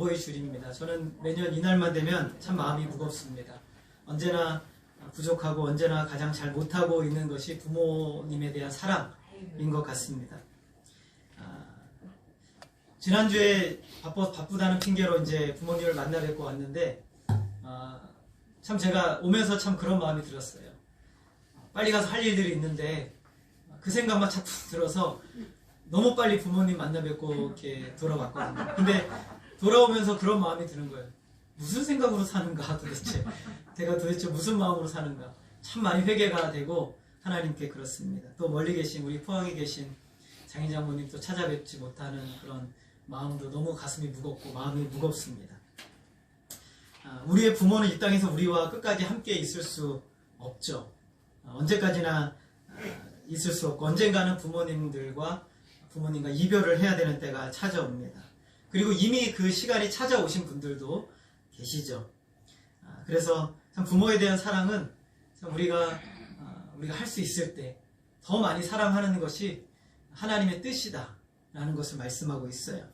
어버이 주일입니다. 저는 매년 이날만 되면 참 마음이 무겁습니다. 언제나 부족하고 언제나 가장 잘 못하고 있는 것이 부모님에 대한 사랑인 것 같습니다. 지난주에 바쁘다는 핑계로 이제 부모님을 만나 뵙고 왔는데 참 제가 오면서 참 그런 마음이 들었어요. 빨리 가서 할 일들이 있는데 그 생각만 자꾸 들어서 너무 빨리 부모님 만나 뵙고 이렇게 돌아왔거든요. 근데 돌아오면서 그런 마음이 드는 거예요. 무슨 생각으로 사는가 도대체. 제가 도대체 무슨 마음으로 사는가. 참 많이 회개가 되고 하나님께 그렇습니다. 또 멀리 계신 우리 포항에 계신 장인 장모님도 찾아뵙지 못하는 그런 마음도 너무 가슴이 무겁고 마음이 무겁습니다. 우리의 부모는 이 땅에서 우리와 끝까지 함께 있을 수 없죠. 언제까지나 있을 수 없고 언젠가는 부모님과 이별을 해야 되는 때가 찾아옵니다. 그리고 이미 그 시간이 찾아오신 분들도 계시죠. 그래서 참 부모에 대한 사랑은 참 우리가 할 수 있을 때 더 많이 사랑하는 것이 하나님의 뜻이다 라는 것을 말씀하고 있어요.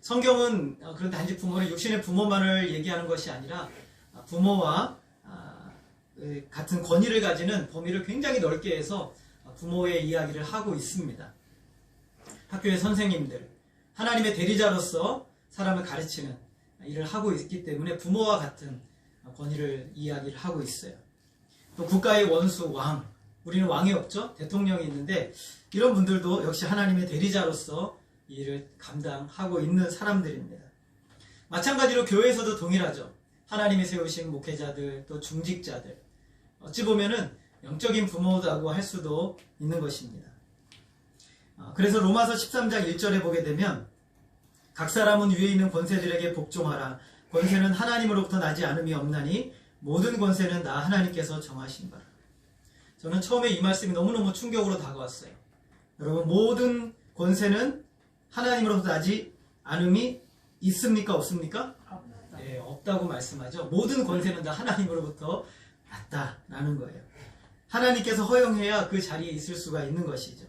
성경은 그런 단지 부모는 육신의 부모만을 얘기하는 것이 아니라 부모와 같은 권위를 가지는 범위를 굉장히 넓게 해서 부모의 이야기를 하고 있습니다. 학교의 선생님들, 하나님의 대리자로서 사람을 가르치는 일을 하고 있기 때문에 부모와 같은 권위를 이야기를 하고 있어요. 또 국가의 원수, 왕, 우리는 왕이 없죠? 대통령이 있는데 이런 분들도 역시 하나님의 대리자로서 이 일을 감당하고 있는 사람들입니다. 마찬가지로 교회에서도 동일하죠. 하나님이 세우신 목회자들, 또 중직자들, 어찌 보면은 영적인 부모라고 할 수도 있는 것입니다. 그래서 로마서 13장 1절에 보게 되면 각 사람은 위에 있는 권세들에게 복종하라. 권세는 하나님으로부터 나지 않음이 없나니 모든 권세는 나 하나님께서 정하신 바라. 저는 처음에 이 말씀이 너무너무 충격으로 다가왔어요. 여러분, 모든 권세는 하나님으로부터 나지 않음이 있습니까? 없습니까? 네, 없다고 말씀하죠. 모든 권세는 다 하나님으로부터 났다라는 거예요. 하나님께서 허용해야 그 자리에 있을 수가 있는 것이죠.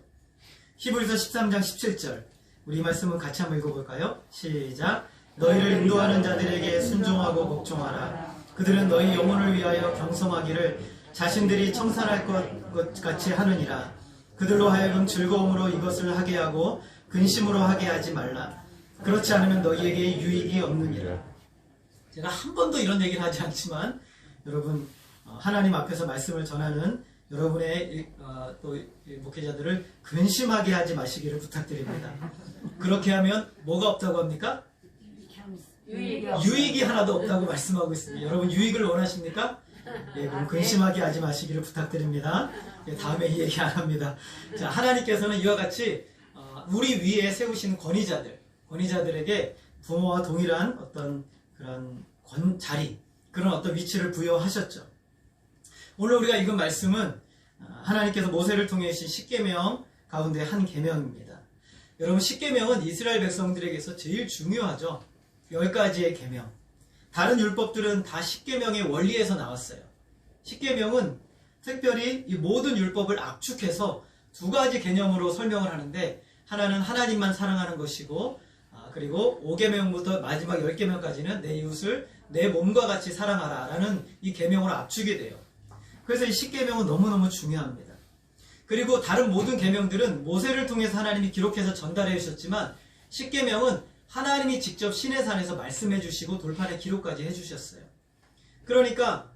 히브리서 13장 17절 우리 말씀은 같이 한번 읽어볼까요? 시작. 너희를 인도하는 자들에게 순종하고 복종하라. 그들은 너희 영혼을 위하여 경성하기를 자신들이 청산할 것 같이 하느니라. 그들로 하여금 즐거움으로 이것을 하게 하고 근심으로 하게 하지 말라. 그렇지 않으면 너희에게 유익이 없느니라. 제가 한 번도 이런 얘기를 하지 않지만 여러분, 하나님 앞에서 말씀을 전하는 여러분의 또 목회자들을 근심하게 하지 마시기를 부탁드립니다. 그렇게 하면 뭐가 없다고 합니까? 유익이 하나도 없다고 말씀하고 있습니다. 여러분, 유익을 원하십니까? 예, 그럼 근심하게 하지 마시기를 부탁드립니다. 예, 다음에 이 얘기 안 합니다. 자, 하나님께서는 이와 같이 우리 위에 세우신 권위자들에게 부모와 동일한 어떤 그런 자리, 그런 어떤 위치를 부여하셨죠. 오늘 우리가 읽은 말씀은 하나님께서 모세를 통해 주신 십계명 가운데 한 계명입니다. 여러분, 십계명은 이스라엘 백성들에게서 제일 중요하죠. 10가지의 계명. 다른 율법들은 다 십계명의 원리에서 나왔어요. 십계명은 특별히 이 모든 율법을 압축해서 2가지 개념으로 설명을 하는데, 하나는 하나님만 사랑하는 것이고, 그리고 5계명부터 마지막 10계명까지는 내 이웃을 내 몸과 같이 사랑하라 라는 이 계명으로 압축이 돼요. 그래서 이 십계명은 너무너무 중요합니다. 그리고 다른 모든 계명들은 모세를 통해서 하나님이 기록해서 전달해 주셨지만, 십계명은 하나님이 직접 시내산에서 말씀해 주시고 돌판에 기록까지 해 주셨어요. 그러니까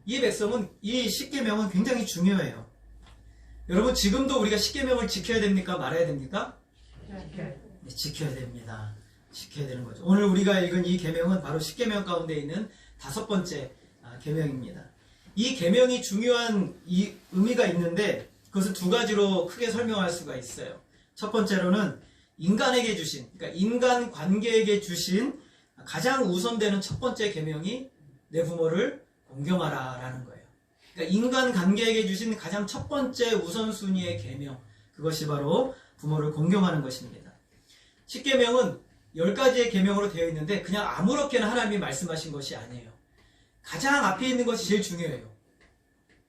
이 백성은 이 십계명은 굉장히 중요해요. 여러분, 지금도 우리가 십계명을 지켜야 됩니까? 말아야 됩니까? 네, 지켜야 됩니다. 지켜야 되는 거죠. 오늘 우리가 읽은 이 계명은 바로 십계명 가운데 있는 5번째 계명입니다. 이 계명이 중요한 이 의미가 있는데 그것을 2가지로 크게 설명할 수가 있어요. 첫 번째로는 인간에게 주신, 그러니까 인간 관계에게 주신 가장 우선되는 첫 번째 계명이 내 부모를 공경하라 라는 거예요. 그러니까 인간 관계에게 주신 가장 첫 번째 우선순위의 계명, 그것이 바로 부모를 공경하는 것입니다. 십계명은 10가지의 계명으로 되어 있는데 그냥 아무렇게나 하나님이 말씀하신 것이 아니에요. 가장 앞에 있는 것이 제일 중요해요.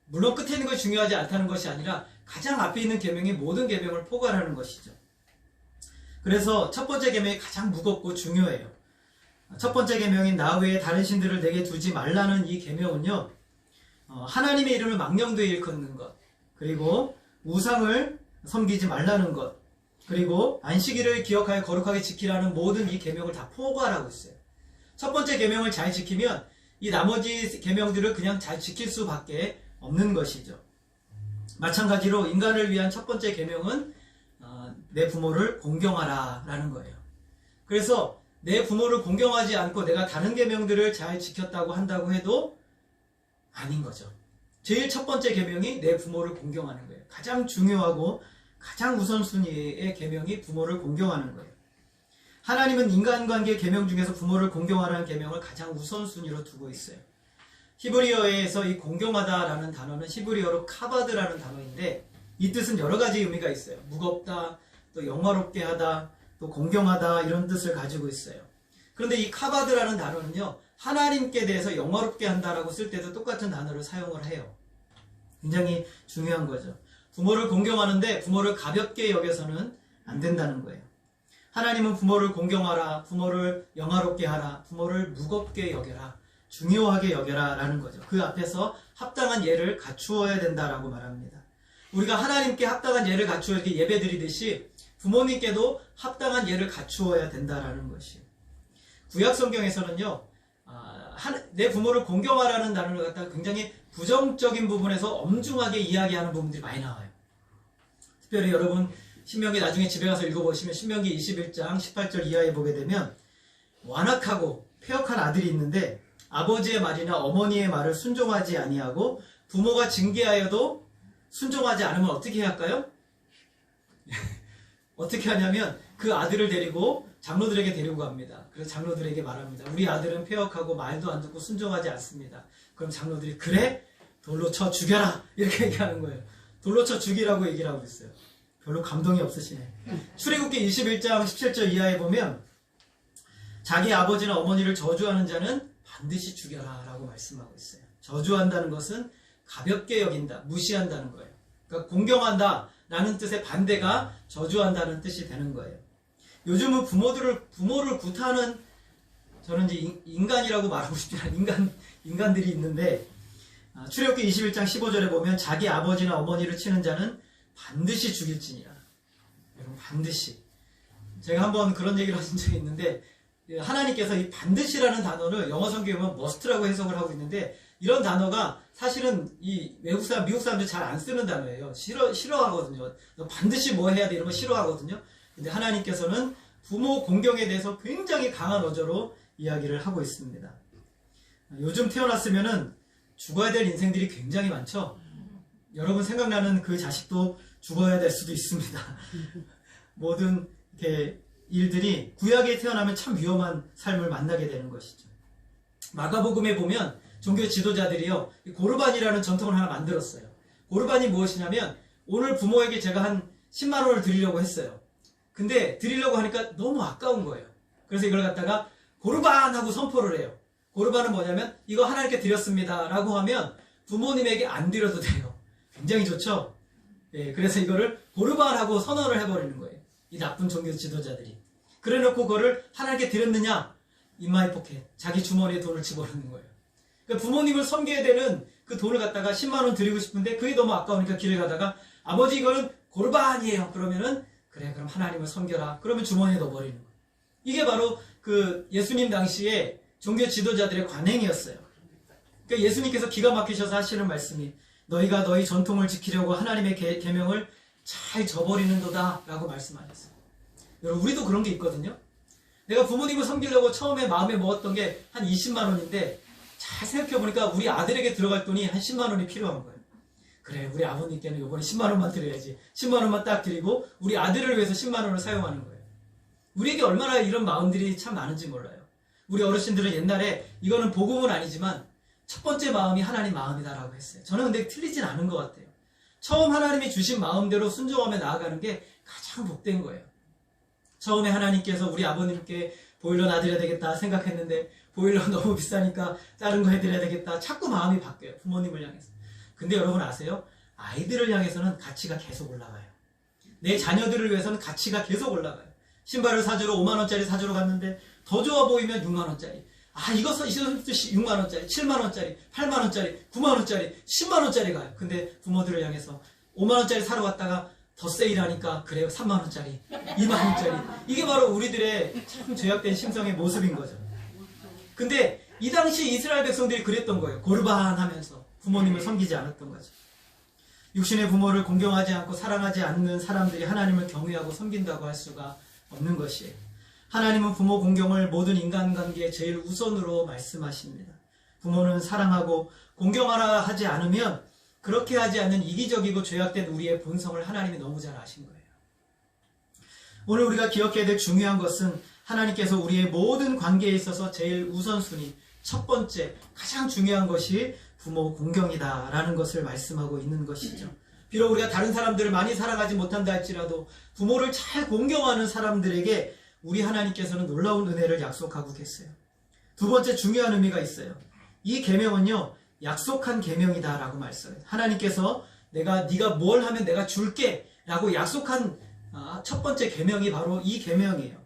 물론 끝에 있는 것이 중요하지 않다는 것이 아니라 가장 앞에 있는 계명이 모든 계명을 포괄하는 것이죠. 그래서 첫 번째 계명이 가장 무겁고 중요해요. 첫 번째 계명인 나 외에 다른 신들을 내게 두지 말라는 이 계명은요, 하나님의 이름을 망령되이 일컫는 것, 그리고 우상을 섬기지 말라는 것, 그리고 안식일을 기억하여 거룩하게 지키라는 모든 이 계명을 다 포괄하고 있어요. 첫 번째 계명을 잘 지키면 이 나머지 계명들을 그냥 잘 지킬 수밖에 없는 것이죠. 마찬가지로 인간을 위한 첫 번째 계명은 내 부모를 공경하라 라는 거예요. 그래서 내 부모를 공경하지 않고 내가 다른 계명들을 잘 지켰다고 한다고 해도 아닌 거죠. 제일 첫 번째 계명이 내 부모를 공경하는 거예요. 가장 중요하고 가장 우선순위의 계명이 부모를 공경하는 거예요. 하나님은 인간관계 계명 중에서 부모를 공경하라는 계명을 가장 우선순위로 두고 있어요. 히브리어에서 이 공경하다라는 단어는 히브리어로 카바드라는 단어인데 이 뜻은 여러 가지 의미가 있어요. 무겁다, 또 영화롭게 하다, 또 공경하다 이런 뜻을 가지고 있어요. 그런데 이 카바드라는 단어는요, 하나님께 대해서 영화롭게 한다라고 쓸 때도 똑같은 단어를 사용을 해요. 굉장히 중요한 거죠. 부모를 공경하는데 부모를 가볍게 여겨서는 안 된다는 거예요. 하나님은 부모를 공경하라, 부모를 영화롭게 하라, 부모를 무겁게 여겨라, 중요하게 여겨라 라는 거죠. 그 앞에서 합당한 예를 갖추어야 된다라고 말합니다. 우리가 하나님께 합당한 예를 갖추어 이렇게 예배 드리듯이 부모님께도 합당한 예를 갖추어야 된다라는 것이에요. 구약 성경에서는요, 내 부모를 공경하라는 단어를 갖다가 굉장히 부정적인 부분에서 엄중하게 이야기하는 부분들이 많이 나와요. 특별히 여러분 신명기 나중에 집에 가서 읽어보시면 신명기 21장 18절 이하에 보게 되면 완악하고 폐역한 아들이 있는데 아버지의 말이나 어머니의 말을 순종하지 아니하고 부모가 징계하여도 순종하지 않으면 어떻게 해야 할까요? 어떻게 하냐면 그 아들을 데리고 장로들에게 데리고 갑니다. 그래서 장로들에게 말합니다. 우리 아들은 폐역하고 말도 안 듣고 순종하지 않습니다. 그럼 장로들이 그래? 돌로 쳐 죽여라! 이렇게 얘기하는 거예요. 돌로 쳐 죽이라고 얘기를 하고 있어요. 별로 감동이 없으시네. 출애굽기 21장 17절 이하에 보면 자기 아버지나 어머니를 저주하는 자는 반드시 죽여라 라고 말씀하고 있어요. 저주한다는 것은 가볍게 여긴다, 무시한다는 거예요. 그러니까 공경한다 라는 뜻의 반대가 저주한다는 뜻이 되는 거예요. 요즘은 부모를 구타하는, 저는 이제 인간이라고 말하고 싶지 않은 인간들이 있는데, 출애굽기 21장 15절에 보면 자기 아버지나 어머니를 치는 자는 반드시 죽일지니라. 여러분, 반드시. 제가 한번 그런 얘기를 하신 적이 있는데, 하나님께서 이 반드시라는 단어를 영어 성경에 보면 must라고 해석을 하고 있는데, 이런 단어가 사실은 이 외국 사람, 미국 사람들 잘 안 쓰는 단어예요. 싫어하거든요. 너 반드시 뭐 해야 돼? 이런 거 싫어하거든요. 근데 하나님께서는 부모 공경에 대해서 굉장히 강한 어조로 이야기를 하고 있습니다. 요즘 태어났으면은 죽어야 될 인생들이 굉장히 많죠. 여러분 생각나는 그 자식도 죽어야 될 수도 있습니다. 모든 이렇게 일들이 구약에 태어나면 참 위험한 삶을 만나게 되는 것이죠. 마가복음에 보면 종교 지도자들이요, 고르반이라는 전통을 하나 만들었어요. 고르반이 무엇이냐면 오늘 부모에게 제가 한 10만 원을 드리려고 했어요. 근데 드리려고 하니까 너무 아까운 거예요. 그래서 이걸 갖다가 고르반 하고 선포를 해요. 고르반은 뭐냐면 이거 하나님께 드렸습니다 라고 하면 부모님에게 안 드려도 돼요. 굉장히 좋죠? 예, 그래서 이거를 고르반 하고 선언을 해버리는 거예요. 이 나쁜 종교 지도자들이. 그래 놓고 그거를 하나님께 드렸느냐? 인마이 포켓. 자기 주머니에 돈을 집어넣는 거예요. 그러니까 부모님을 섬겨야 되는 그 돈을 갖다가 10만 원 드리고 싶은데 그게 너무 아까우니까 길을 가다가 아버지 이거는 고르반이에요. 그러면은 그래 그럼 하나님을 섬겨라. 그러면 주머니에 넣어버리는 거예요. 이게 바로 그 예수님 당시에 종교 지도자들의 관행이었어요. 그러니까 예수님께서 기가 막히셔서 하시는 말씀이 너희가 너희 전통을 지키려고 하나님의 계명을 잘 저버리는도다 라고 말씀하셨어요. 여러분 우리도 그런 게 있거든요. 내가 부모님을 섬기려고 처음에 마음에 먹었던 게 한 20만 원인데 잘 생각해보니까 우리 아들에게 들어갈 돈이 한 10만 원이 필요한 거예요. 그래 우리 아버님께는 이번에 10만 원만 드려야지. 10만 원만 딱 드리고 우리 아들을 위해서 10만 원을 사용하는 거예요. 우리에게 얼마나 이런 마음들이 참 많은지 몰라요. 우리 어르신들은 옛날에 이거는 복음은 아니지만 첫 번째 마음이 하나님 마음이다라고 했어요. 저는 근데 틀리진 않은 것 같아요. 처음 하나님이 주신 마음대로 순종하며 나아가는 게 가장 복된 거예요. 처음에 하나님께서 우리 아버님께 보일러 놔드려야 되겠다 생각했는데 보일러 너무 비싸니까 다른 거 해드려야 되겠다. 자꾸 마음이 바뀌어요. 부모님을 향해서. 근데 여러분 아세요? 아이들을 향해서는 가치가 계속 올라가요. 내 자녀들을 위해서는 가치가 계속 올라가요. 신발을 사주러 5만 원짜리 사주러 갔는데 더 좋아 보이면 6만원짜리. 아, 이거 6만원짜리, 7만원짜리, 8만원짜리, 9만원짜리, 10만원짜리 가요. 근데 부모들을 향해서 5만원짜리 사러 갔다가 더 세일하니까 그래요. 3만원짜리, 2만원짜리. 이게 바로 우리들의 참 죄악된 심성의 모습인 거죠. 근데 이 당시 이스라엘 백성들이 그랬던 거예요. 고르반하면서 부모님을 섬기지 않았던 거죠. 육신의 부모를 공경하지 않고 사랑하지 않는 사람들이 하나님을 경외하고 섬긴다고 할 수가 없는 것이에요. 하나님은 부모 공경을 모든 인간관계에 제일 우선으로 말씀하십니다. 부모는 사랑하고 공경하라 하지 않으면 그렇게 하지 않는 이기적이고 죄악된 우리의 본성을 하나님이 너무 잘 아신 거예요. 오늘 우리가 기억해야 될 중요한 것은 하나님께서 우리의 모든 관계에 있어서 제일 우선순위, 첫 번째, 가장 중요한 것이 부모 공경이다라는 것을 말씀하고 있는 것이죠. 비록 우리가 다른 사람들을 많이 사랑하지 못한다 할지라도 부모를 잘 공경하는 사람들에게 우리 하나님께서는 놀라운 은혜를 약속하고 계세요. 두 번째 중요한 의미가 있어요. 이 계명은요, 약속한 계명이다라고 말씀해요. 하나님께서 네가 뭘 하면 내가 줄게 라고 약속한 첫 번째 계명이 바로 이 계명이에요.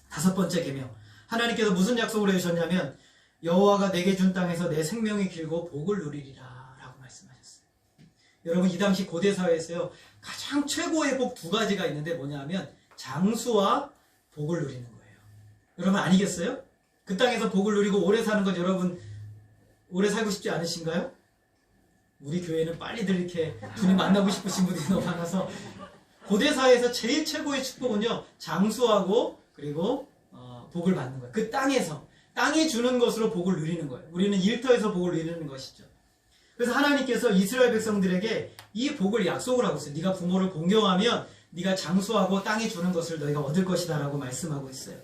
다섯 번째 계명. 하나님께서 무슨 약속을 해주셨냐면 여호와가 내게 준 땅에서 내 생명이 길고 복을 누리리라 라고 말씀하셨어요. 여러분, 이 당시 고대 사회에서요, 가장 최고의 복 두 가지가 있는데 뭐냐면 장수와 복을 누리는 거예요. 여러분 아니겠어요? 그 땅에서 복을 누리고 오래 사는 것, 여러분 오래 살고 싶지 않으신가요? 우리 교회는 빨리들 이렇게 주님 만나고 싶으신 분들이 너무 많아서 고대 사회에서 제일 최고의 축복은요, 장수하고 그리고 복을 받는 거예요. 그 땅에서, 땅이 주는 것으로 복을 누리는 거예요. 우리는 일터에서 복을 누리는 것이죠. 그래서 하나님께서 이스라엘 백성들에게 이 복을 약속을 하고 있어요. 네가 부모를 공경하면 네가 장수하고 땅이 주는 것을 너희가 얻을 것이다 라고 말씀하고 있어요.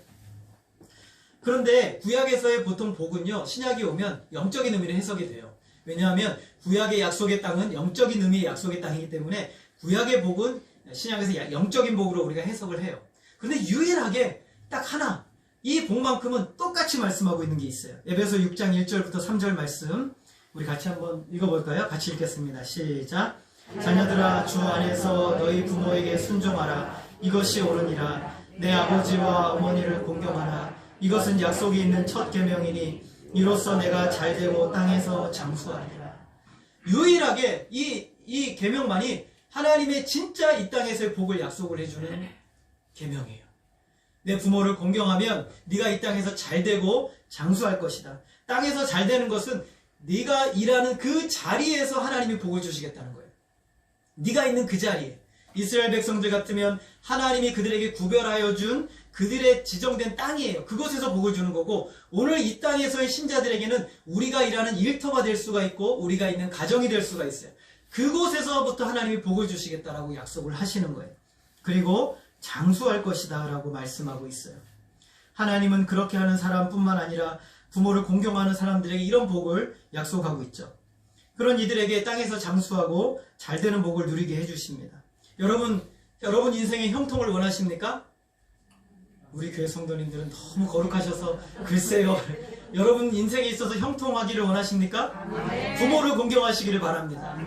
그런데 구약에서의 보통 복은요, 신약이 오면 영적인 의미로 해석이 돼요. 왜냐하면 구약의 약속의 땅은 영적인 의미의 약속의 땅이기 때문에 구약의 복은 신약에서 영적인 복으로 우리가 해석을 해요. 그런데 유일하게 딱 하나, 이 복만큼은 똑같이 말씀하고 있는 게 있어요. 에베소 6장 1절부터 3절 말씀 우리 같이 한번 읽어볼까요? 같이 읽겠습니다. 시작. 자녀들아, 주 안에서 너희 부모에게 순종하라. 이것이 옳으니라. 내 아버지와 어머니를 공경하라. 이것은 약속이 있는 첫 계명이니 이로써 내가 잘되고 땅에서 장수하리라. 유일하게 이 계명만이 하나님의 진짜 이 땅에서의 복을 약속을 해주는 계명이에요. 내 부모를 공경하면 네가 이 땅에서 잘되고 장수할 것이다. 땅에서 잘되는 것은 네가 일하는 그 자리에서 하나님이 복을 주시겠다는 거예요. 네가 있는 그 자리에. 이스라엘 백성들 같으면 하나님이 그들에게 구별하여 준 그들의 지정된 땅이에요. 그곳에서 복을 주는 거고, 오늘 이 땅에서의 신자들에게는 우리가 일하는 일터가 될 수가 있고 우리가 있는 가정이 될 수가 있어요. 그곳에서부터 하나님이 복을 주시겠다라고 약속을 하시는 거예요. 그리고 장수할 것이다 라고 말씀하고 있어요. 하나님은 그렇게 하는 사람뿐만 아니라 부모를 공경하는 사람들에게 이런 복을 약속하고 있죠. 그런 이들에게 땅에서 장수하고 잘되는 복을 누리게 해주십니다. 여러분 인생의 형통을 원하십니까? 우리 교회 성도님들은 너무 거룩하셔서 글쎄요. 여러분 인생에 있어서 형통하기를 원하십니까? 부모를 공경하시기를 바랍니다.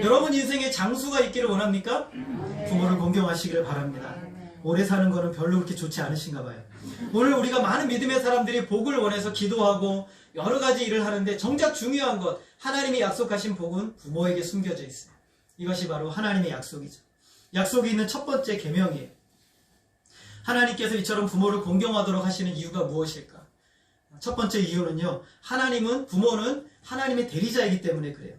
여러분 인생에 장수가 있기를 원합니까? 부모를 공경하시기를 바랍니다. 오래 사는 거는 별로 그렇게 좋지 않으신가 봐요. 오늘 우리가 많은 믿음의 사람들이 복을 원해서 기도하고 여러 가지 일을 하는데 정작 중요한 것, 하나님이 약속하신 복은 부모에게 숨겨져 있어요. 이것이 바로 하나님의 약속이죠. 약속이 있는 첫 번째 계명이에요. 하나님께서 이처럼 부모를 공경하도록 하시는 이유가 무엇일까? 첫 번째 이유는요, 부모는 하나님의 대리자이기 때문에 그래요.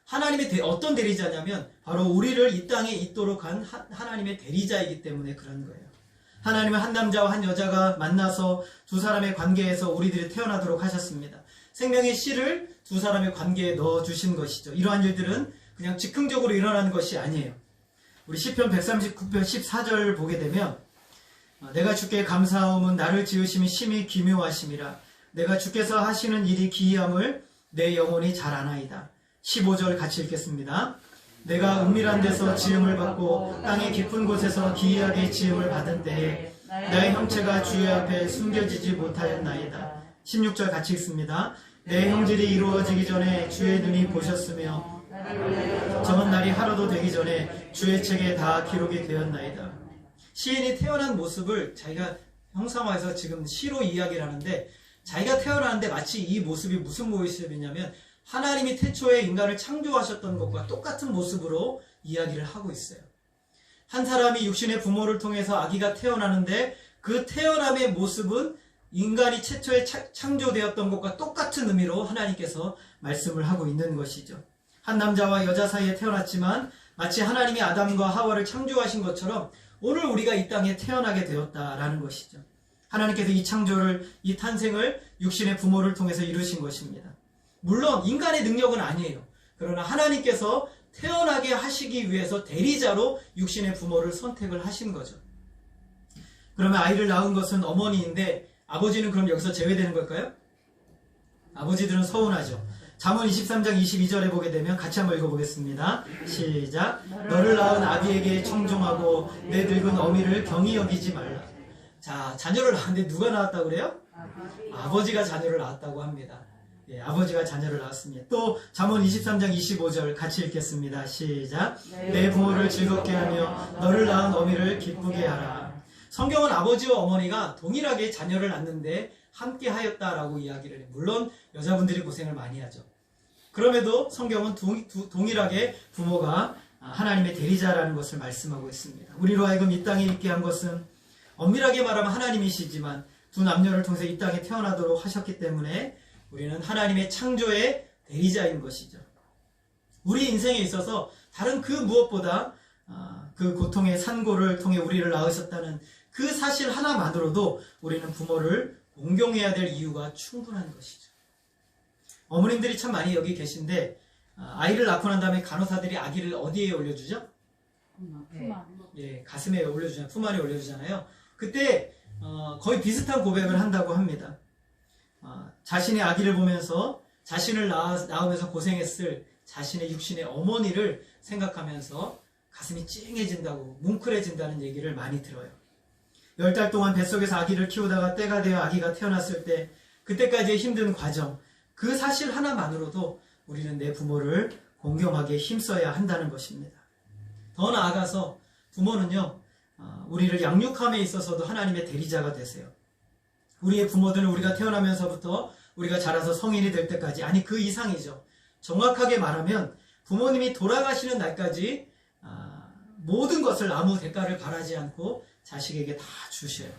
하나님의 어떤 대리자냐면 바로 우리를 이 땅에 있도록 한 하나님의 대리자이기 때문에 그런 거예요. 하나님은 한 남자와 한 여자가 만나서 두 사람의 관계에서 우리들이 태어나도록 하셨습니다. 생명의 씨를 두 사람의 관계에 넣어주신 것이죠. 이러한 일들은 그냥 즉흥적으로 일어나는 것이 아니에요. 우리 시편 139편 14절 보게 되면 내가 주께 감사함은 나를 지으심이 심히 기묘하심이라. 내가 주께서 하시는 일이 기이함을 내 영혼이 잘 아나이다. 15절 같이 읽겠습니다. 내가 은밀한 데서 지음을 받고 땅의 깊은 곳에서 기이하게 지음을 받은 때에 나의 형체가 주의 앞에 숨겨지지 못하였나이다. 16절 같이 읽습니다. 내 형질이 이루어지기 전에 주의 눈이 보셨으며 정한 날이 하루도 되기 전에 주의 책에 다 기록이 되었나이다. 시인이 태어난 모습을 자기가 형상화해서 지금 시로 이야기를 하는데, 자기가 태어나는데 마치 이 모습이 무슨 모습이냐면 하나님이 태초에 인간을 창조하셨던 것과 똑같은 모습으로 이야기를 하고 있어요. 한 사람이 육신의 부모를 통해서 아기가 태어나는데 그 태어남의 모습은 인간이 최초에 창조되었던 것과 똑같은 의미로 하나님께서 말씀을 하고 있는 것이죠. 한 남자와 여자 사이에 태어났지만 마치 하나님이 아담과 하와를 창조하신 것처럼 오늘 우리가 이 땅에 태어나게 되었다라는 것이죠. 하나님께서 이 창조를, 이 탄생을 육신의 부모를 통해서 이루신 것입니다. 물론 인간의 능력은 아니에요. 그러나 하나님께서 태어나게 하시기 위해서 대리자로 육신의 부모를 선택을 하신 거죠. 그러면 아이를 낳은 것은 어머니인데 아버지는 그럼 여기서 제외되는 걸까요? 아버지들은 서운하죠. 잠언 23장 22절에 보게 되면 같이 한번 읽어보겠습니다. 시작. 너를 낳은 아비에게 청종하고 내 늙은 어미를 경히 여기지 말라. 자, 자녀를 낳았는데 누가 낳았다고 그래요? 아버지가 자녀를 낳았다고 합니다. 예, 아버지가 자녀를 낳았습니다. 또 잠언 23장 25절 같이 읽겠습니다. 시작. 내 부모를 즐겁게 하며 너를 낳은 어미를 기쁘게 하라. 성경은 아버지와 어머니가 동일하게 자녀를 낳는데 함께 하였다라고 이야기를 해요. 물론 여자분들이 고생을 많이 하죠. 그럼에도 성경은 동일하게 부모가 하나님의 대리자라는 것을 말씀하고 있습니다. 우리로 하여금 이 땅에 있게 한 것은 엄밀하게 말하면 하나님이시지만 두 남녀를 통해서 이 땅에 태어나도록 하셨기 때문에 우리는 하나님의 창조의 대리자인 것이죠. 우리 인생에 있어서 다른 그 무엇보다 그 고통의 산고를 통해 우리를 낳으셨다는 그 사실 하나만으로도 우리는 부모를 공경해야 될 이유가 충분한 것이죠. 어머님들이 참 많이 여기 계신데 아이를 낳고 난 다음에 간호사들이 아기를 어디에 올려주죠? 예, 가슴에 올려주잖아요. 품 안에 올려주잖아요. 그때 거의 비슷한 고백을 한다고 합니다. 자신의 아기를 보면서 자신을 낳으면서 고생했을 자신의 육신의 어머니를 생각하면서 가슴이 찡해진다고, 뭉클해진다는 얘기를 많이 들어요. 10달 동안 뱃속에서 아기를 키우다가 때가 되어 아기가 태어났을 때 그때까지의 힘든 과정, 그 사실 하나만으로도 우리는 내 부모를 공경하게 힘써야 한다는 것입니다. 더 나아가서 부모는요, 우리를 양육함에 있어서도 하나님의 대리자가 되세요. 우리의 부모들은 우리가 태어나면서부터 우리가 자라서 성인이 될 때까지, 아니 그 이상이죠. 정확하게 말하면 부모님이 돌아가시는 날까지 모든 것을 아무 대가를 바라지 않고 자식에게 다 주셔요.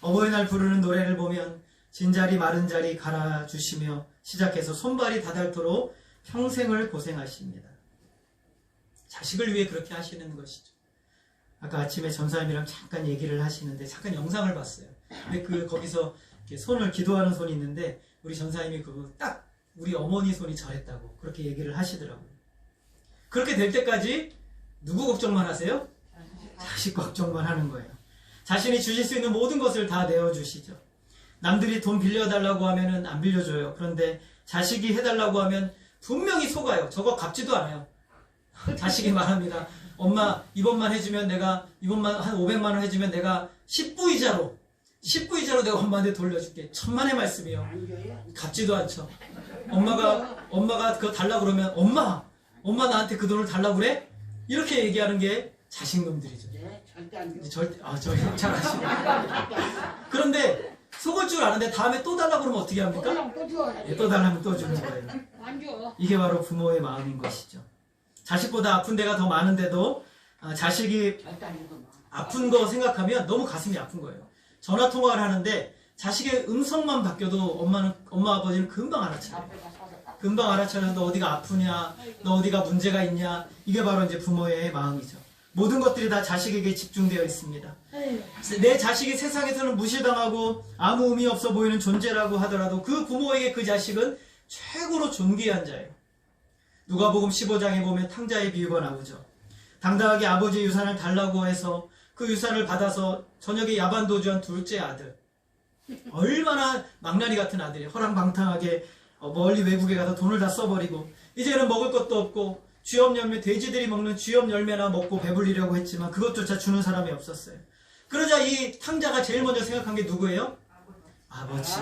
어버이날 부르는 노래를 보면 진자리 마른 자리 갈아주시며 시작해서 손발이 다닳도록 평생을 고생하십니다. 자식을 위해 그렇게 하시는 것이죠. 아까 아침에 전사님이랑 잠깐 얘기를 하시는데 잠깐 영상을 봤어요. 근데 거기서 이렇게 손을 기도하는 손이 있는데 우리 전사님이 그거 딱 우리 어머니 손이 저랬다고 그렇게 얘기를 하시더라고요. 그렇게 될 때까지 누구 걱정만 하세요? 자식 걱정만 하는 거예요. 자신이 주실 수 있는 모든 것을 다 내어주시죠. 남들이 돈 빌려달라고 하면은 안 빌려줘요. 그런데 자식이 해달라고 하면 분명히 속아요. 저거 갚지도 않아요. 자식이 말합니다. 엄마 이번만 해주면 내가 이번만 한 500만 원 해주면 내가 10부 이자로 내가 엄마한테 돌려줄게. 천만의 말씀이요. 갚지도 않죠. 엄마가 그거 달라 그러면 엄마 나한테 그 돈을 달라고 그래? 이렇게 얘기하는 게 자식놈들이죠. 절대 잘 아시고. 그런데 속을 줄 아는데 다음에 또 달라고 그러면 어떻게 합니까? 또 달라면 또 주는 거예요. 이게 바로 부모의 마음인 것이죠. 자식보다 아픈 데가 더 많은데도 자식이 아픈 거 생각하면 너무 가슴이 아픈 거예요. 전화 통화를 하는데 자식의 음성만 바뀌어도 엄마 아버지는 금방 알아차려요. 금방 알아차려서 너 어디가 아프냐, 너 어디가 문제가 있냐. 이게 바로 이제 부모의 마음이죠. 모든 것들이 다 자식에게 집중되어 있습니다. 내 자식이 세상에서는 무시당하고 아무 의미 없어 보이는 존재라고 하더라도 그 부모에게 그 자식은 최고로 존귀한 자예요. 누가복음 15장에 보면 탕자의 비유가 나오죠. 당당하게 아버지의 유산을 달라고 해서 그 유산을 받아서 저녁에 야반도주한 둘째 아들. 얼마나 망나니 같은 아들이 허랑방탕하게 멀리 외국에 가서 돈을 다 써버리고 이제는 먹을 것도 없고 쥐업 열매, 돼지들이 먹는 쥐업 열매나 먹고 배불리려고 했지만 그것조차 주는 사람이 없었어요. 그러자 이 탕자가 제일 먼저 생각한 게 누구예요? 아버지.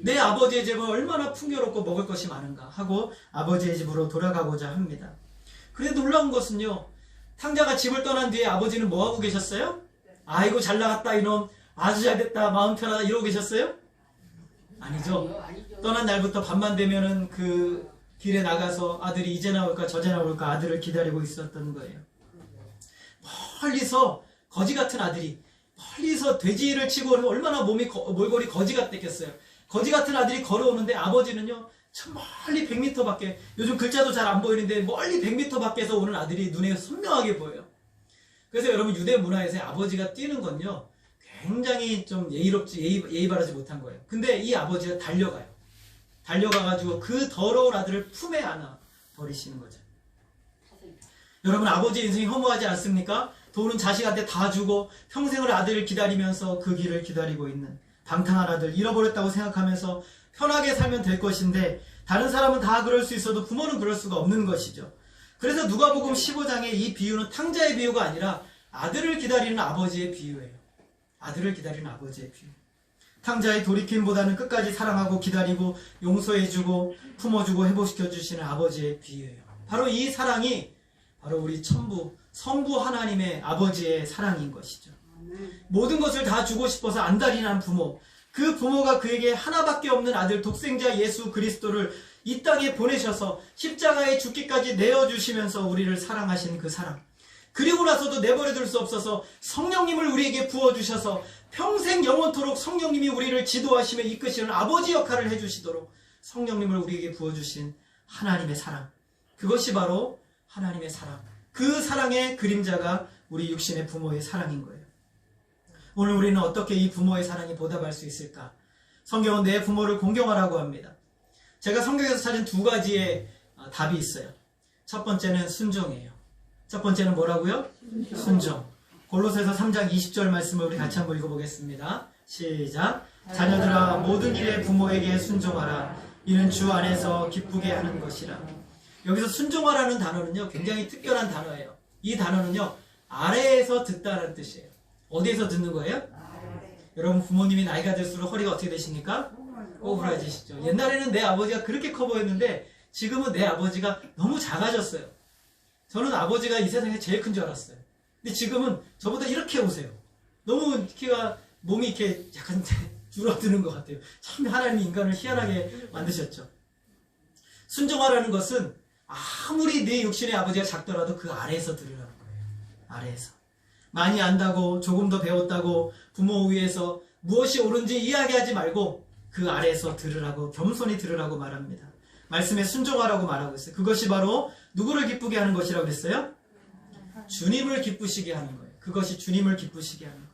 내 아버지의 집은 얼마나 풍요롭고 먹을 것이 많은가 하고 아버지의 집으로 돌아가고자 합니다. 그런데 놀라운 것은요, 탕자가 집을 떠난 뒤에 아버지는 뭐하고 계셨어요? 아이고 잘 나갔다 이놈, 아주 잘 됐다, 마음 편하다 이러고 계셨어요? 아니죠. 떠난 날부터 밤만 되면은 그 길에 나가서 아들이 이제 나올까 저제 나올까 아들을 기다리고 있었던 거예요. 멀리서 거지 같은 아들이 멀리서 돼지를 치고 얼마나 몸이 몰골이 거지 같겠어요. 거지 같은 아들이 걸어오는데 아버지는요 저 멀리 100m 밖에, 요즘 글자도 잘 안 보이는데 멀리 100m 밖에서 오는 아들이 눈에 선명하게 보여요. 그래서 여러분 유대 문화에서 아버지가 뛰는 건요 굉장히 좀 예의 바르지 못한 거예요. 근데 이 아버지가 달려가요. 달려가가지고 그 더러운 아들을 품에 안아 버리시는 거죠. 여러분 아버지의 인생이 허무하지 않습니까? 돈은 자식한테 다 주고 평생을 아들을 기다리면서 그 길을 기다리고 있는 방탕한 아들, 잃어버렸다고 생각하면서 편하게 살면 될 것인데 다른 사람은 다 그럴 수 있어도 부모는 그럴 수가 없는 것이죠. 그래서 누가복음 15장의 이 비유는 탕자의 비유가 아니라 아들을 기다리는 아버지의 비유예요. 아들을 기다리는 아버지의 비유. 탕자의 돌이킴보다는 끝까지 사랑하고 기다리고 용서해주고 품어주고 회복시켜주시는 아버지의 비유예요. 바로 이 사랑이 바로 우리 천부 성부 하나님의 아버지의 사랑인 것이죠. 모든 것을 다 주고 싶어서 안달이 난 부모, 그 부모가 그에게 하나밖에 없는 아들 독생자 예수 그리스도를 이 땅에 보내셔서 십자가에 죽기까지 내어주시면서 우리를 사랑하신 그 사랑, 그리고 나서도 내버려둘 수 없어서 성령님을 우리에게 부어주셔서 평생 영원토록 성령님이 우리를 지도하시며 이끄시는 아버지 역할을 해주시도록 성령님을 우리에게 부어주신 하나님의 사랑, 그것이 바로 하나님의 사랑, 그 사랑의 그림자가 우리 육신의 부모의 사랑인 거예요. 오늘 우리는 어떻게 이 부모의 사랑에 보답할 수 있을까? 성경은 내 부모를 공경하라고 합니다. 제가 성경에서 찾은 두 가지의 답이 있어요. 첫 번째는 순종이에요. 첫 번째는 뭐라고요? 순종. 골로새서 3장 20절 말씀을 우리 같이 한번 읽어보겠습니다. 시작. 자녀들아 모든 일에 부모에게 순종하라. 이는 주 안에서 기쁘게 하는 것이라. 여기서 순종하라는 단어는요 굉장히 특별한 단어예요. 이 단어는요 아래에서 듣다라는 뜻이에요. 어디에서 듣는 거예요? 여러분 부모님이 나이가 들수록 허리가 어떻게 되십니까? 꼬부라지시죠. 옛날에는 내 아버지가 그렇게 커 보였는데 지금은 내 아버지가 너무 작아졌어요. 저는 아버지가 이 세상에 제일 큰 줄 알았어요. 근데 지금은 저보다 이렇게 오세요. 너무 키가 몸이 이렇게 약간 줄어드는 것 같아요. 참 하나님이 인간을 희한하게 만드셨죠. 순종하라는 것은 아무리 내 육신의 아버지가 작더라도 그 아래에서 들으라는 거예요. 아래에서. 많이 안다고 조금 더 배웠다고 부모 위에서 무엇이 옳은지 이야기하지 말고 그 아래에서 들으라고, 겸손히 들으라고 말합니다. 말씀에 순종하라고 말하고 있어요. 그것이 바로 누구를 기쁘게 하는 것이라고 그랬어요? 주님을 기쁘시게 하는 거예요. 그것이 주님을 기쁘시게 하는 거예요.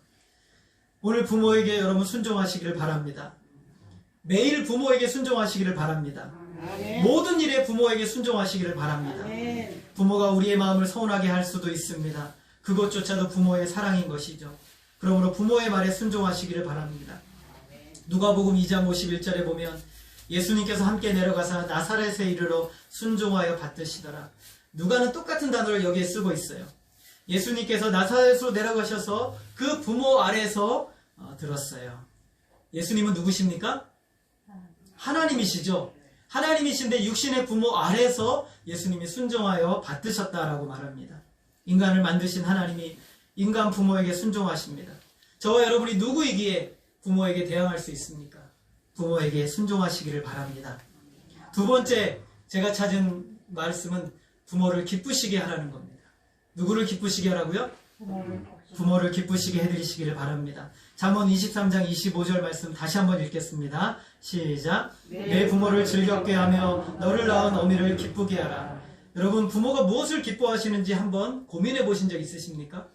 오늘 부모에게 여러분 순종하시기를 바랍니다. 매일 부모에게 순종하시기를 바랍니다. 모든 일에 부모에게 순종하시기를 바랍니다. 부모가 우리의 마음을 서운하게 할 수도 있습니다. 그것조차도 부모의 사랑인 것이죠. 그러므로 부모의 말에 순종하시기를 바랍니다. 누가복음 2장 51절에 보면 예수님께서 함께 내려가서 나사렛에 이르러 순종하여 받드시더라. 누가는 똑같은 단어를 여기에 쓰고 있어요. 예수님께서 나사렛으로 내려가셔서 그 부모 아래에서 들었어요. 예수님은 누구십니까? 하나님이시죠. 하나님이신데 육신의 부모 아래에서 예수님이 순종하여 받드셨다라고 말합니다. 인간을 만드신 하나님이 인간 부모에게 순종하십니다. 저와 여러분이 누구이기에 부모에게 대항할 수 있습니까? 부모에게 순종하시기를 바랍니다. 두 번째 제가 찾은 말씀은 부모를 기쁘시게 하라는 겁니다. 누구를 기쁘시게 하라고요? 부모를 기쁘시게 해드리시기를 바랍니다. 잠언 23장 25절 말씀 다시 한번 읽겠습니다. 시작. 내 부모를 즐겁게 하며 너를 낳은 어미를 기쁘게 하라. 여러분 부모가 무엇을 기뻐하시는지 한번 고민해 보신 적 있으십니까?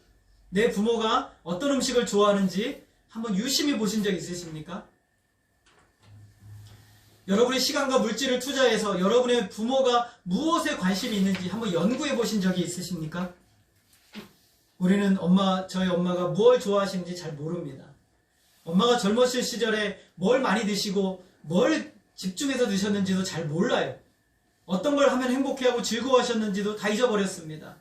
내 부모가 어떤 음식을 좋아하는지 한번 유심히 보신 적 있으십니까? 여러분의 시간과 물질을 투자해서 여러분의 부모가 무엇에 관심이 있는지 한번 연구해 보신 적이 있으십니까? 우리는 저희 엄마가 뭘 좋아하시는지 잘 모릅니다. 엄마가 젊었을 시절에 뭘 많이 드시고 뭘 집중해서 드셨는지도 잘 몰라요. 어떤 걸 하면 행복해하고 즐거워하셨는지도 다 잊어버렸습니다.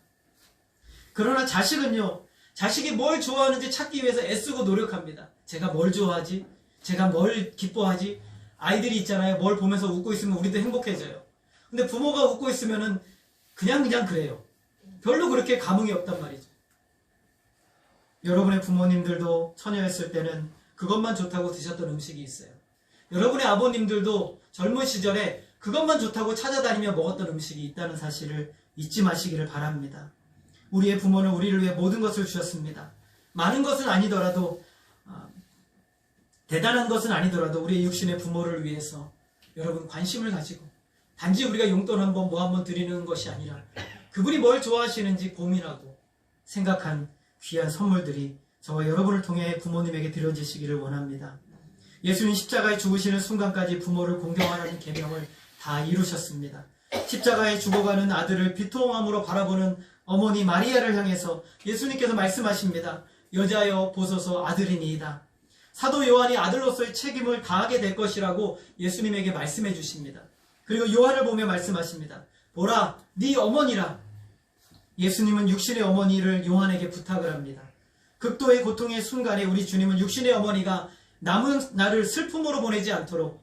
그러나 자식은요, 자식이 뭘 좋아하는지 찾기 위해서 애쓰고 노력합니다. 제가 뭘 좋아하지? 제가 뭘 기뻐하지? 아이들이 있잖아요. 뭘 보면서 웃고 있으면 우리도 행복해져요. 근데 부모가 웃고 있으면은 그냥 그래요. 별로 그렇게 감흥이 없단 말이죠. 여러분의 부모님들도 처녀였을 때는 그것만 좋다고 드셨던 음식이 있어요. 여러분의 아버님들도 젊은 시절에 그것만 좋다고 찾아다니며 먹었던 음식이 있다는 사실을 잊지 마시기를 바랍니다. 우리의 부모는 우리를 위해 모든 것을 주셨습니다. 많은 것은 아니더라도, 대단한 것은 아니더라도 우리의 육신의 부모를 위해서 여러분 관심을 가지고 단지 우리가 용돈 한번 뭐 한번 드리는 것이 아니라 그분이 뭘 좋아하시는지 고민하고 생각한 귀한 선물들이 저와 여러분을 통해 부모님에게 드려지시기를 원합니다. 예수님 십자가에 죽으시는 순간까지 부모를 공경하라는 계명을 다 이루셨습니다. 십자가에 죽어가는 아들을 비통함으로 바라보는 어머니 마리아를 향해서 예수님께서 말씀하십니다. 여자여 보소서 아들이니이다. 사도 요한이 아들로서의 책임을 다하게 될 것이라고 예수님에게 말씀해 주십니다. 그리고 요한을 보며 말씀하십니다. 보라, 네 어머니라. 예수님은 육신의 어머니를 요한에게 부탁을 합니다. 극도의 고통의 순간에 우리 주님은 육신의 어머니가 남은 나를 슬픔으로 보내지 않도록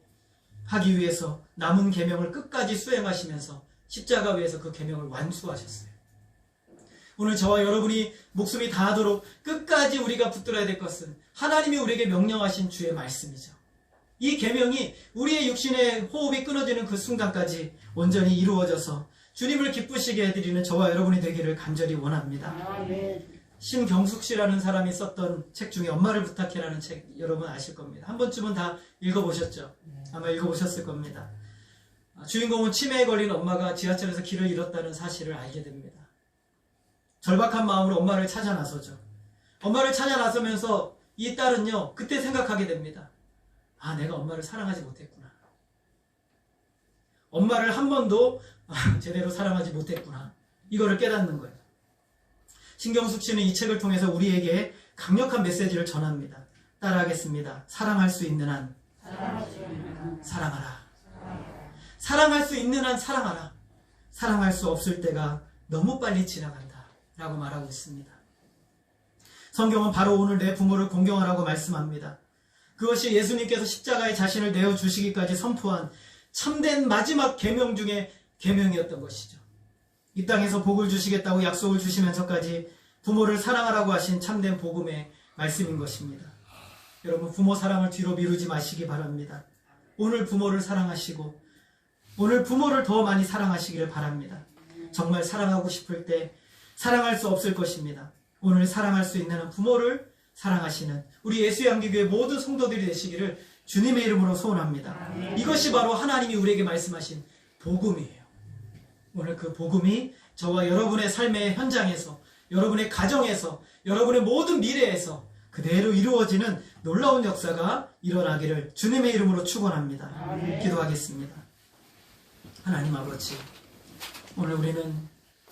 하기 위해서 남은 계명을 끝까지 수행하시면서 십자가 위에서 그 계명을 완수하셨어요. 오늘 저와 여러분이 목숨이 다하도록 끝까지 우리가 붙들어야 될 것은 하나님이 우리에게 명령하신 주의 말씀이죠. 이 계명이 우리의 육신의 호흡이 끊어지는 그 순간까지 온전히 이루어져서 주님을 기쁘시게 해드리는 저와 여러분이 되기를 간절히 원합니다. 신경숙 씨라는 사람이 썼던 책 중에 엄마를 부탁해라는 책 여러분 아실 겁니다. 한 번쯤은 다 읽어보셨죠? 아마 읽어보셨을 겁니다. 주인공은 치매에 걸린 엄마가 지하철에서 길을 잃었다는 사실을 알게 됩니다. 절박한 마음으로 엄마를 찾아 나서죠. 엄마를 찾아 나서면서 이 딸은요, 그때 생각하게 됩니다. 아, 내가 엄마를 사랑하지 못했구나. 엄마를 한 번도 제대로 사랑하지 못했구나. 이거를 깨닫는 거예요. 신경숙 씨는 이 책을 통해서 우리에게 강력한 메시지를 전합니다. 따라하겠습니다. 사랑할 수 있는 한 사랑하라. 사랑할 수 있는 한 사랑하라. 사랑할 수 없을 때가 너무 빨리 지나간다. 라고 말하고 있습니다. 성경은 바로 오늘 내 부모를 공경하라고 말씀합니다. 그것이 예수님께서 십자가에 자신을 내어주시기까지 선포한 참된 마지막 계명 중에 계명이었던 것이죠. 이 땅에서 복을 주시겠다고 약속을 주시면서까지 부모를 사랑하라고 하신 참된 복음의 말씀인 것입니다. 여러분, 부모 사랑을 뒤로 미루지 마시기 바랍니다. 오늘 부모를 사랑하시고 오늘 부모를 더 많이 사랑하시기를 바랍니다. 정말 사랑하고 싶을 때 사랑할 수 없을 것입니다. 오늘 사랑할 수 있는 부모를 사랑하시는 우리 예수양기교회 모든 성도들이 되시기를 주님의 이름으로 소원합니다. 이것이 바로 하나님이 우리에게 말씀하신 복음이에요. 오늘 그 복음이 저와 여러분의 삶의 현장에서, 여러분의 가정에서, 여러분의 모든 미래에서 그대로 이루어지는 놀라운 역사가 일어나기를 주님의 이름으로 축원합니다. 기도하겠습니다. 하나님 아버지, 오늘 우리는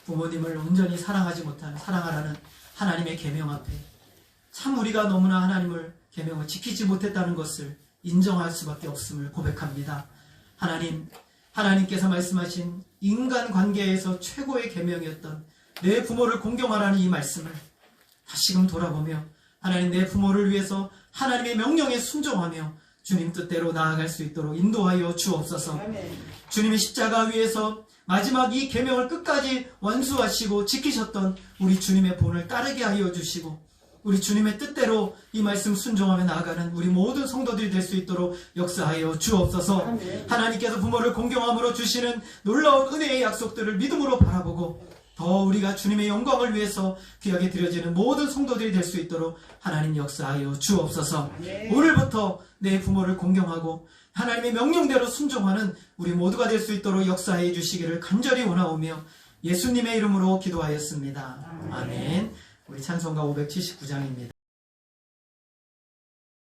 부모님을 온전히 사랑하지 못하는, 사랑하라는 하나님의 계명 앞에 참 우리가 너무나 하나님을 계명을 지키지 못했다는 것을 인정할 수밖에 없음을 고백합니다. 하나님께서 말씀하신 인간관계에서 최고의 계명이었던 내 부모를 공경하라는 이 말씀을 다시금 돌아보며 하나님, 내 부모를 위해서 하나님의 명령에 순종하며 주님 뜻대로 나아갈 수 있도록 인도하여 주옵소서. 주님의 십자가 위에서 마지막 이 계명을 끝까지 완수하시고 지키셨던 우리 주님의 본을 따르게 하여 주시고 우리 주님의 뜻대로 이 말씀 순종하며 나아가는 우리 모든 성도들이 될 수 있도록 역사하여 주옵소서. 하나님께서 부모를 공경함으로 주시는 놀라운 은혜의 약속들을 믿음으로 바라보고 더 우리가 주님의 영광을 위해서 귀하게 드려지는 모든 성도들이 될 수 있도록 하나님 역사하여 주옵소서. 오늘부터 내 부모를 공경하고 하나님의 명령대로 순종하는 우리 모두가 될 수 있도록 역사해 주시기를 간절히 원하오며 예수님의 이름으로 기도하였습니다. 아멘. 우리 찬송가 579장입니다.